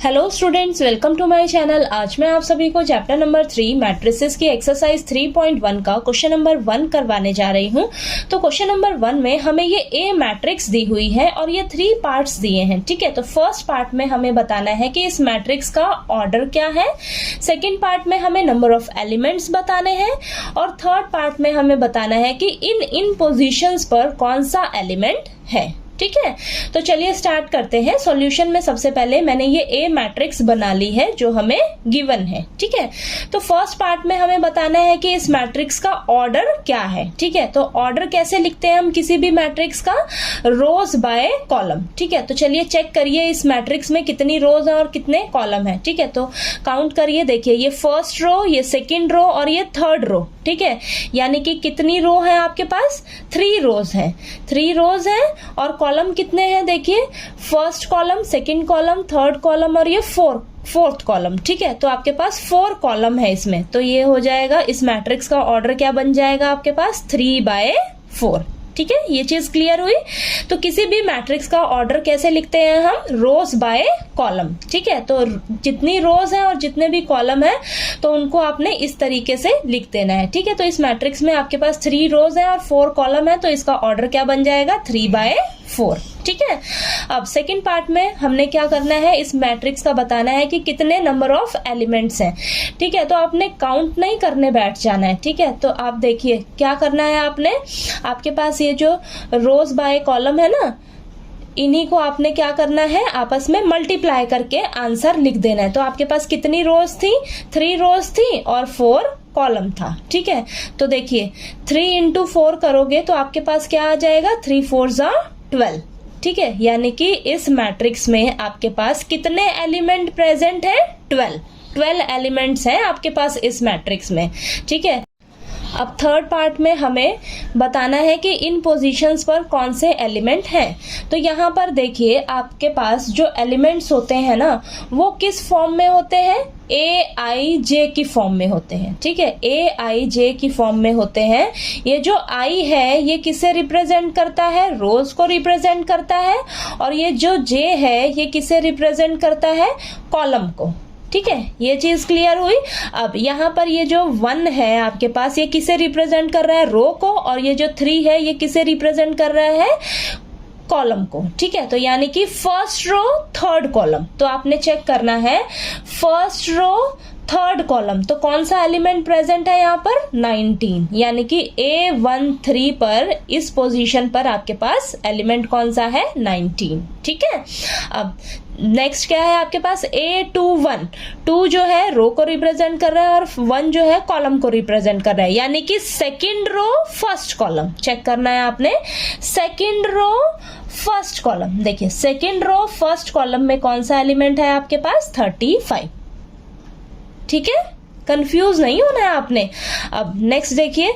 Hello students, welcome to my channel. आज मैं आप सभी को चैप्टर नंबर 3 मैट्रिसेस की एक्सरसाइज 3.1 का क्वेश्चन नंबर 1 करवाने जा रही हूँ। तो क्वेश्चन नंबर 1 में हमें ये ए मैट्रिक्स दी हुई है और ये 3 पार्ट्स दिए हैं। ठीक है, तो फर्स्ट पार्ट में हमें बताना है कि इस मैट्रिक्स का ऑर्डर क्या है, सेकेंड पार्ट में हमें नंबर ऑफ एलिमेंट्स बताने हैं और थर्ड पार्ट में हमें बताना है कि इन पोजिशंस पर कौन सा एलिमेंट है। ठीक है, तो चलिए स्टार्ट करते हैं। सॉल्यूशन में सबसे पहले मैंने ये ए मैट्रिक्स बना ली है जो हमें गिवन है। ठीक है, तो फर्स्ट पार्ट में हमें बताना है कि इस मैट्रिक्स का ऑर्डर क्या है। ठीक है, तो ऑर्डर कैसे लिखते हैं हम किसी भी मैट्रिक्स का, रोज बाय कॉलम। ठीक है, तो चलिए चेक करिए इस मैट्रिक्स में कितनी रोज है और कितने कॉलम है। ठीक है, तो काउंट करिए, देखिए ये फर्स्ट रो, ये सेकेंड रो और ये थर्ड रो। ठीक है, यानी कि कितनी रो है आपके पास, 3 रोज है। 3 रोज है और कॉलम कितने हैं, देखिए first column, second column, third column और ये फोर्थ कॉलम। ठीक है, तो आपके पास 4 कॉलम है इसमें। तो ये हो जाएगा, इस मैट्रिक्स का ऑर्डर क्या बन जाएगा आपके पास, 3/4। ठीक है, ये चीज क्लियर हुई। तो किसी भी मैट्रिक्स का ऑर्डर कैसे लिखते हैं हम, रोज बाय कॉलम। ठीक है, तो जितनी रोज है और जितने भी कॉलम है तो उनको आपने इस तरीके से लिख देना है। ठीक है, तो इस मैट्रिक्स में आपके पास 3 रोज है और 4 कॉलम है, तो इसका ऑर्डर क्या बन जाएगा, 3/4। ठीक है, अब सेकंड पार्ट में हमने क्या करना है, इस मैट्रिक्स का बताना है कि कितने नंबर ऑफ एलिमेंट्स हैं। ठीक है, तो आपने काउंट नहीं करने बैठ जाना है। ठीक है, तो आप देखिए क्या करना है आपने, आपके पास ये जो रोज बाय कॉलम है ना, इन्हीं को आपने क्या करना है, आपस में मल्टीप्लाई करके आंसर लिख देना है। तो आपके पास कितनी रोज थी, 3 रोज थी और 4 कॉलम था। ठीक है, तो देखिए 3 × 4 करोगे तो आपके पास क्या आ जाएगा, 3 4 12। ठीक है, यानी कि इस मैट्रिक्स में आपके पास कितने एलिमेंट प्रेजेंट है, 12 एलिमेंट्स हैं आपके पास इस मैट्रिक्स में। ठीक है, अब थर्ड पार्ट में हमें बताना है कि इन पोजीशंस पर कौन से एलिमेंट हैं। तो यहाँ पर देखिए आपके पास जो एलिमेंट्स होते हैं ना, वो किस फॉर्म में होते हैं, AIJ की फॉर्म में होते हैं। ठीक है, AIJ की फॉर्म में होते हैं। ये जो I है ये किसे रिप्रेजेंट करता है, रोज को रिप्रेजेंट करता है, और ये जो J है ये किसे रिप्रेजेंट करता है, कॉलम को। ठीक है, ये चीज क्लियर हुई। अब यहाँ पर ये जो 1 है आपके पास, ये किसे रिप्रेजेंट कर रहा है, रो को, और ये जो 3 है ये किसे रिप्रेजेंट कर रहा है, कॉलम को। ठीक है, तो यानी कि फर्स्ट रो थर्ड कॉलम। तो आपने चेक करना है फर्स्ट रो थर्ड कॉलम, तो कौन सा एलिमेंट प्रेजेंट है यहाँ पर, 19, यानी कि A13 पर, इस पोजीशन पर आपके पास एलिमेंट कौन सा है, 19। ठीक है, अब नेक्स्ट क्या है आपके पास, A21, 2 जो है रो को रिप्रेजेंट कर रहा है और 1 जो है कॉलम को रिप्रेजेंट कर रहा है, यानी कि second row first column. Check करना है आपने, सेकेंड रो फर्स्ट कॉलम। देखिए सेकेंड रो फर्स्ट कॉलम में कौन सा एलिमेंट है आपके पास, 35। ठीक है, कंफ्यूज नहीं होना है आपने। अब नेक्स्ट देखिए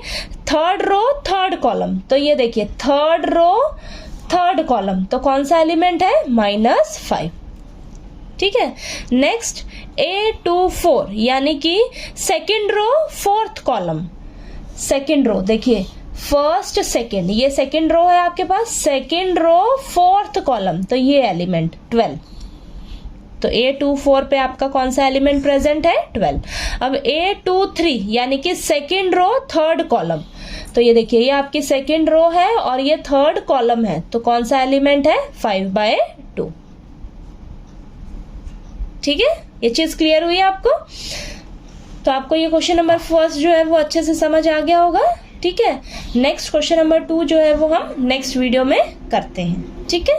थर्ड रो थर्ड कॉलम, तो ये देखिए थर्ड रो थर्ड कॉलम, तो कौन सा एलिमेंट है, -5। ठीक है, नेक्स्ट A24, यानी कि second row fourth column. Second row देखिए फर्स्ट सेकेंड, ये सेकेंड रो है आपके पास, सेकेंड रो फोर्थ कॉलम, तो ये एलिमेंट 12। तो A24 पे आपका कौन सा एलिमेंट प्रेजेंट है, 12। अब A23 यानी कि सेकेंड रो थर्ड कॉलम, तो ये देखिए ये आपकी सेकेंड रो है और ये थर्ड कॉलम है, तो कौन सा एलिमेंट है, 5/2। ठीक है, ये चीज क्लियर हुई आपको। तो आपको ये क्वेश्चन नंबर फर्स्ट जो है वो अच्छे से समझ आ गया होगा। ठीक है, नेक्स्ट क्वेश्चन नंबर 2 जो है वो हम नेक्स्ट वीडियो में करते हैं। ठीक है।